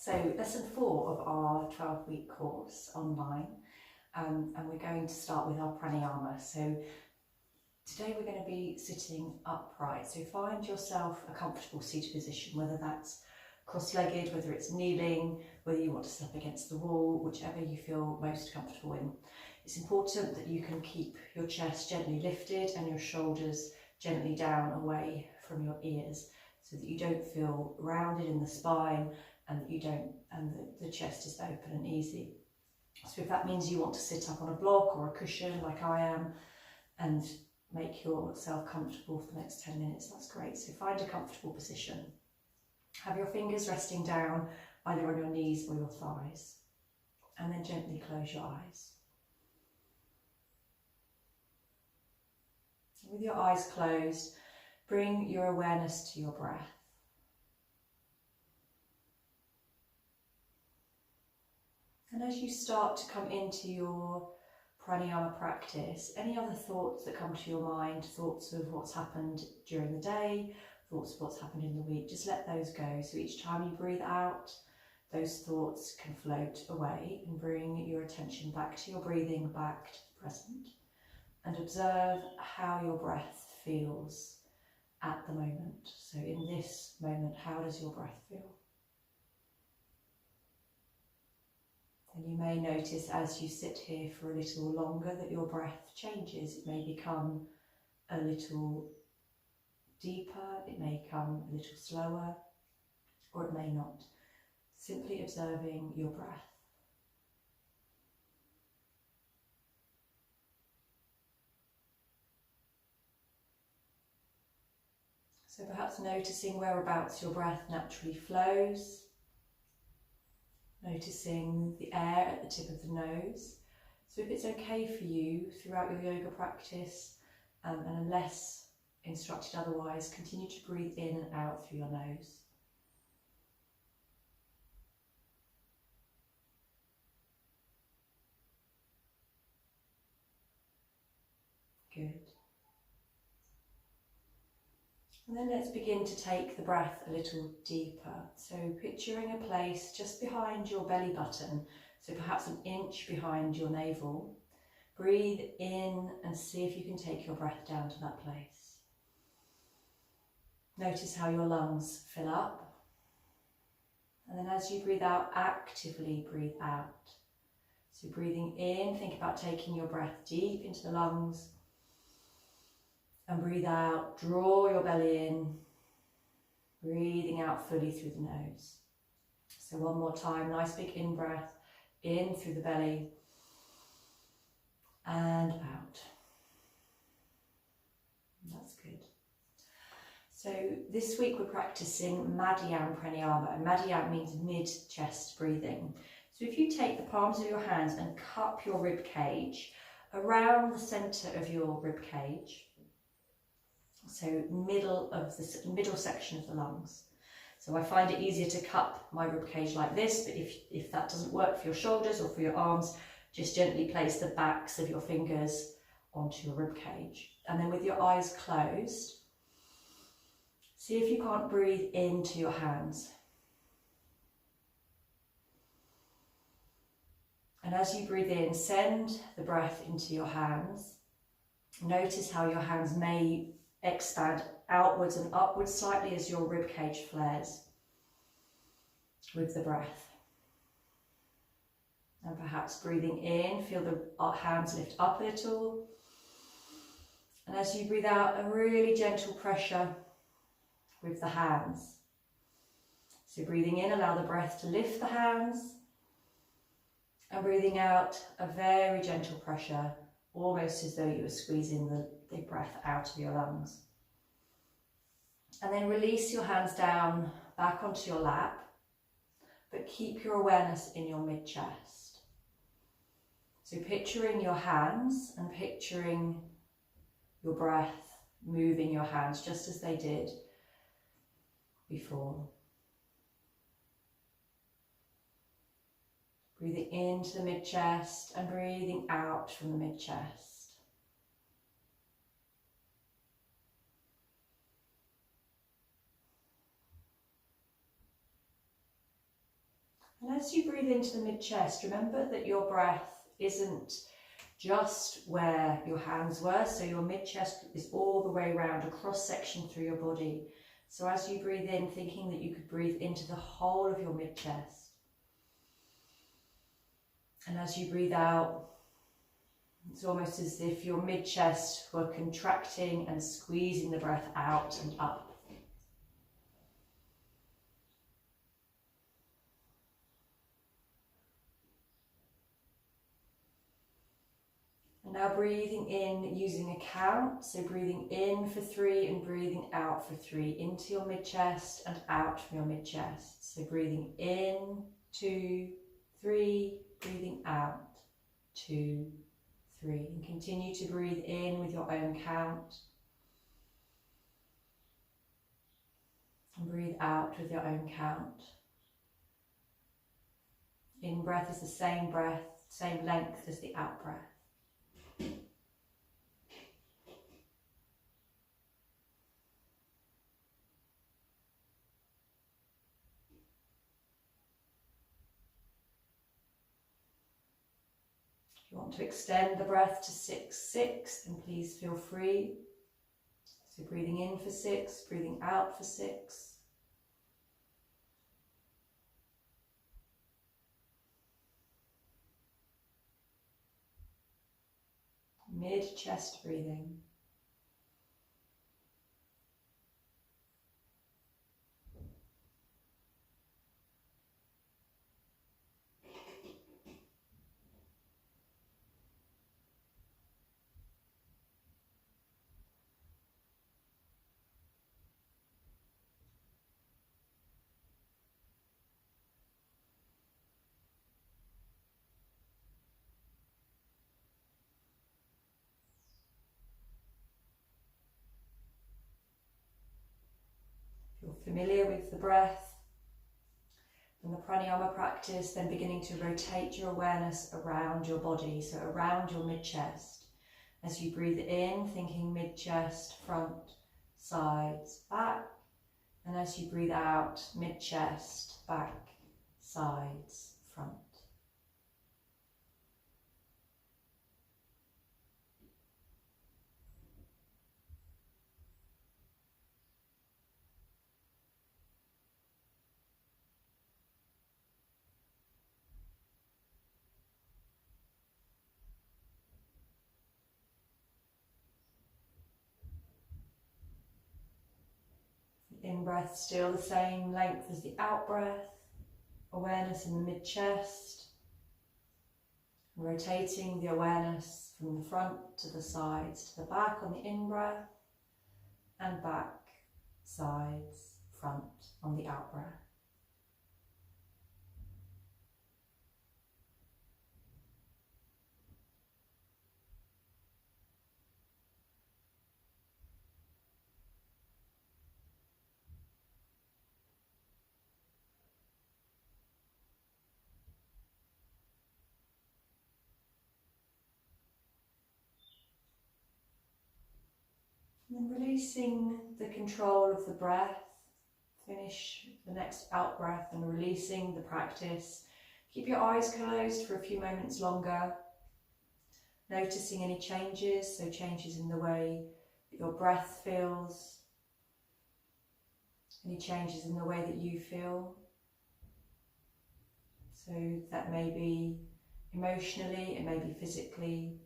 So lesson 4 of our 12-week course online, and we're going to start with our pranayama. So today we're going to be sitting upright. So find yourself a comfortable seated position, whether that's cross-legged, whether it's kneeling, whether you want to sit up against the wall, whichever you feel most comfortable in. It's important that you can keep your chest gently lifted and your shoulders gently down away from your ears, so that you don't feel rounded in the spine and that you don't, and the chest is open and easy. So if that means you want to sit up on a block or a cushion like I am and make yourself comfortable for the next 10 minutes, that's great. So find a comfortable position. Have your fingers resting down either on your knees or your thighs, and then gently close your eyes. With your eyes closed, bring your awareness to your breath. And as you start to come into your pranayama practice, any other thoughts that come to your mind, thoughts of what's happened during the day, thoughts of what's happened in the week, just let those go. So each time you breathe out, those thoughts can float away, and bring your attention back to your breathing, back to the present, and observe how your breath feels at the moment. So in this moment, how does your breath feel? And you may notice as you sit here for a little longer that your breath changes. It may become a little deeper, it may come a little slower, or it may not. Simply observing your breath. So perhaps noticing whereabouts your breath naturally flows, noticing the air at the tip of the nose. So if it's okay for you throughout your yoga practice, and unless instructed otherwise, continue to breathe in and out through your nose. Good. And then let's begin to take the breath a little deeper. So picturing a place just behind your belly button, so perhaps an inch behind your navel. Breathe in and see if you can take your breath down to that place. Notice how your lungs fill up. And then as you breathe out, actively breathe out. So breathing in, think about taking your breath deep into the lungs. And breathe out, draw your belly in, breathing out fully through the nose. So one more time, nice big in-breath, in through the belly, and out. That's good. So this week we're practicing Madyham Pranayama, and Madyham means mid-chest breathing. So if you take the palms of your hands and cup your rib cage around the centre of your rib cage, so middle section of the lungs. So I find it easier to cup my rib cage like this, but if that doesn't work for your shoulders or for your arms, just gently place the backs of your fingers onto your rib cage. And then with your eyes closed, see if you can't breathe into your hands. And as you breathe in, send the breath into your hands. Notice how your hands may expand outwards and upwards slightly as your rib cage flares with the breath. And perhaps breathing in, feel the hands lift up a little. And as you breathe out, a really gentle pressure with the hands. So breathing in, allow the breath to lift the hands. And breathing out, a very gentle pressure, almost as though you were squeezing the breath out of your lungs. And then release your hands down back onto your lap, but keep your awareness in your mid-chest. So picturing your hands and picturing your breath moving your hands just as they did before. Breathing into the mid-chest and breathing out from the mid-chest. And as you breathe into the mid-chest, remember that your breath isn't just where your hands were, so your mid-chest is all the way around, a cross-section through your body. So as you breathe in, thinking that you could breathe into the whole of your mid-chest. And as you breathe out, it's almost as if your mid-chest were contracting and squeezing the breath out and up. And now breathing in using a count, so breathing in for 3 and breathing out for 3 into your mid-chest and out from your mid-chest. So breathing in, 2, 3, breathing out, 2, 3. And continue to breathe in with your own count. And breathe out with your own count. In breath is the same breath, same length as the out breath. If you want to extend the breath to 6, then please feel free. So breathing in for 6, breathing out for 6. Mid-chest breathing. If you're familiar with the breath and the pranayama practice, then beginning to rotate your awareness around your body, so around your mid-chest. As you breathe in, thinking mid-chest, front, sides, back. And as you breathe out, mid-chest, back, sides, front. In-breath still the same length as the out-breath, awareness in the mid-chest, rotating the awareness from the front to the sides to the back on the in-breath, and back, sides, front on the out-breath. And then releasing the control of the breath, finish the next out breath and releasing the practice. Keep your eyes closed for a few moments longer, noticing any changes, so changes in the way that your breath feels, any changes in the way that you feel. So that may be emotionally, it may be physically.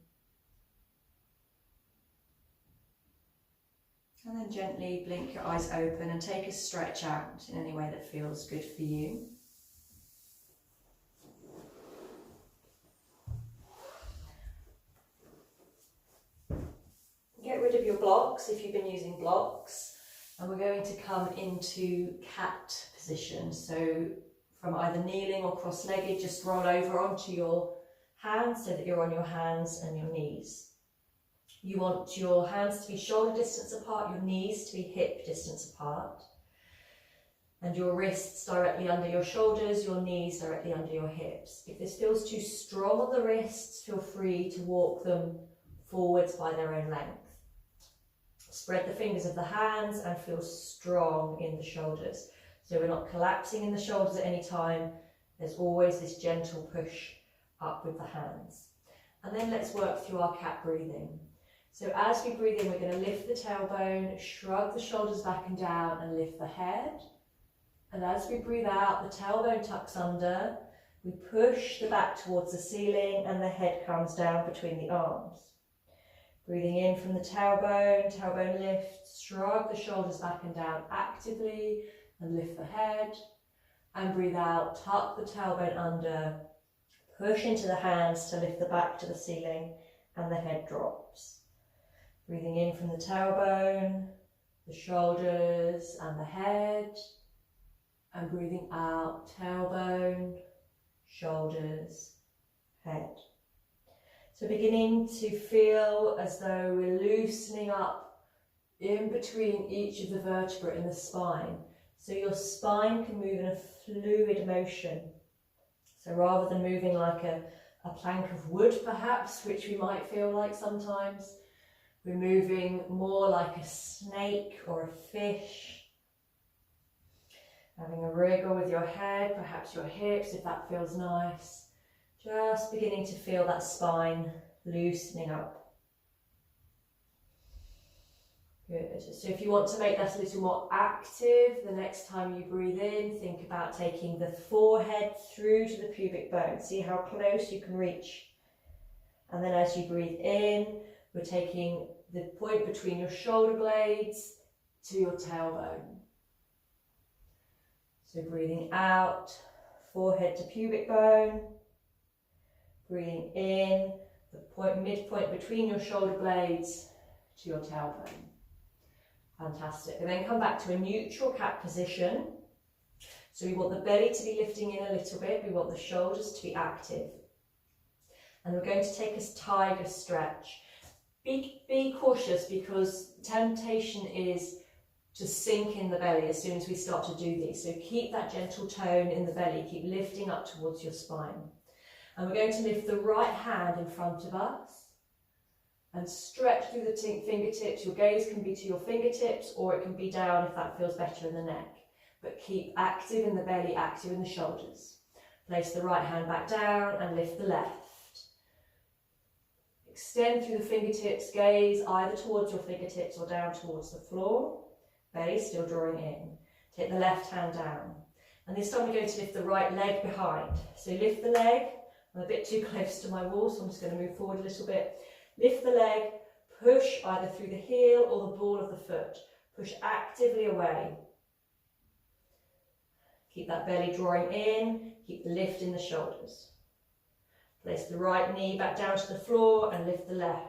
And then gently blink your eyes open and take a stretch out in any way that feels good for you. Get rid of your blocks if you've been using blocks. And we're going to come into cat position. So from either kneeling or cross-legged, just roll over onto your hands so that you're on your hands and your knees. You want your hands to be shoulder distance apart, your knees to be hip distance apart, and your wrists directly under your shoulders, your knees directly under your hips. If this feels too strong on the wrists, feel free to walk them forwards by their own length. Spread the fingers of the hands and feel strong in the shoulders. So we're not collapsing in the shoulders at any time. There's always this gentle push up with the hands. And then let's work through our cat breathing. So as we breathe in, we're going to lift the tailbone, shrug the shoulders back and down and lift the head. And as we breathe out, the tailbone tucks under, we push the back towards the ceiling and the head comes down between the arms. Breathing in from the tailbone, tailbone lifts, shrug the shoulders back and down actively and lift the head. And breathe out, tuck the tailbone under, push into the hands to lift the back to the ceiling and the head drops. Breathing in from the tailbone, the shoulders and the head. And breathing out, tailbone, shoulders, head. So beginning to feel as though we're loosening up in between each of the vertebrae in the spine. So your spine can move in a fluid motion. So rather than moving like a plank of wood perhaps, which we might feel like sometimes, we're moving more like a snake or a fish. Having a wriggle with your head, perhaps your hips if that feels nice. Just beginning to feel that spine loosening up. Good. So if you want to make that a little more active, the next time you breathe in, think about taking the forehead through to the pubic bone. See how close you can reach. And then as you breathe in, we're taking the point between your shoulder blades to your tailbone. So breathing out, forehead to pubic bone. Breathing in, the midpoint between your shoulder blades to your tailbone. Fantastic. And then come back to a neutral cat position. So we want the belly to be lifting in a little bit. We want the shoulders to be active. And we're going to take a tiger stretch. Be cautious because temptation is to sink in the belly as soon as we start to do these. So keep that gentle tone in the belly. Keep lifting up towards your spine. And we're going to lift the right hand in front of us and stretch through the fingertips. Your gaze can be to your fingertips or it can be down if that feels better in the neck. But keep active in the belly, active in the shoulders. Place the right hand back down and lift the left. Extend through the fingertips, gaze either towards your fingertips or down towards the floor. Belly still drawing in. Take the left hand down. And this time we're going to lift the right leg behind. So lift the leg. I'm a bit too close to my wall, so I'm just going to move forward a little bit. Lift the leg, push either through the heel or the ball of the foot. Push actively away. Keep that belly drawing in, keep the lift in the shoulders. Place the right knee back down to the floor and lift the left.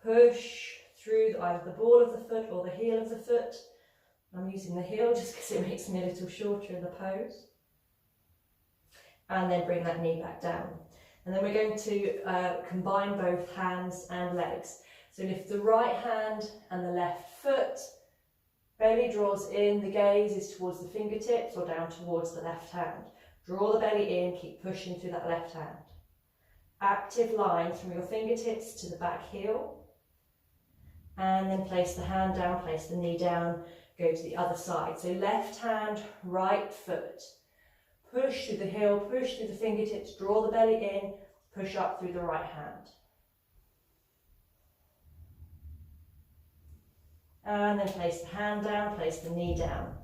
Push through either the ball of the foot or the heel of the foot. I'm using the heel just because it makes me a little shorter in the pose. And then bring that knee back down. And then we're going to combine both hands and legs. So lift the right hand and the left foot. Belly draws in, the gaze is towards the fingertips or down towards the left hand. Draw the belly in, keep pushing through that left hand. Active line from your fingertips to the back heel. And then place the hand down, place the knee down, go to the other side. So left hand, right foot. Push through the heel, push through the fingertips, draw the belly in, push up through the right hand. And then place the hand down, place the knee down.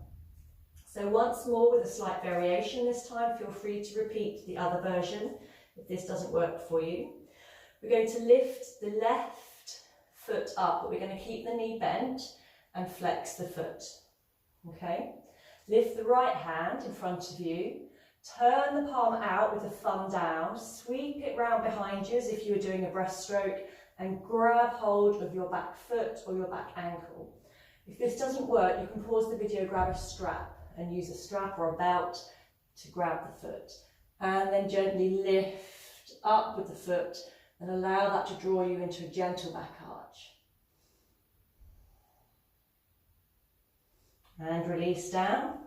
So once more with a slight variation this time, feel free to repeat the other version if this doesn't work for you. We're going to lift the left foot up, but we're going to keep the knee bent and flex the foot. Okay? Lift the right hand in front of you. Turn the palm out with the thumb down, sweep it round behind you as if you were doing a breaststroke and grab hold of your back foot or your back ankle. If this doesn't work, you can pause the video, grab a strap and use a strap or a belt to grab the foot. And then gently lift up with the foot and allow that to draw you into a gentle back arch. And release down.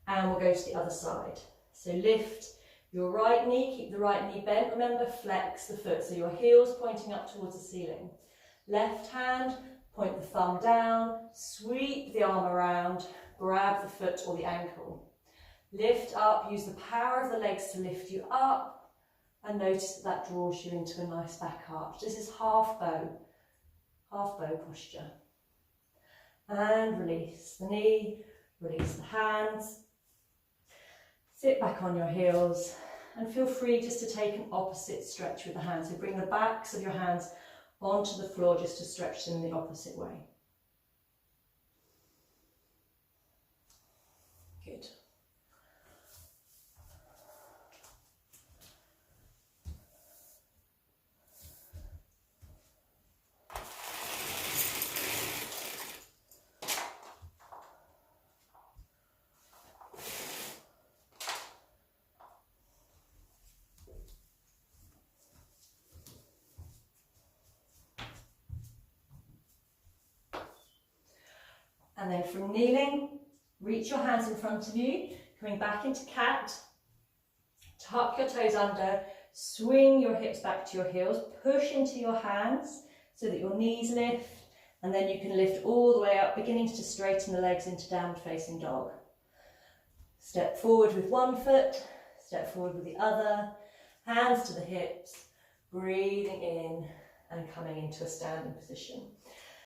And we'll go to the other side. So lift your right knee, keep the right knee bent. Remember, flex the foot, so your heel's pointing up towards the ceiling. Left hand, point the thumb down, sweep the arm around, grab the foot or the ankle. Lift up, use the power of the legs to lift you up, and notice that that draws you into a nice back arch. This is half bow posture. And release the knee, release the hands. Sit back on your heels and feel free just to take an opposite stretch with the hands. So bring the backs of your hands onto the floor just to stretch them in the opposite way. Good. And then from kneeling, reach your hands in front of you, coming back into cat. Tuck your toes under, swing your hips back to your heels, push into your hands so that your knees lift, and then you can lift all the way up, beginning to straighten the legs into downward facing dog. Step forward with one foot, step forward with the other, hands to the hips, breathing in and coming into a standing position.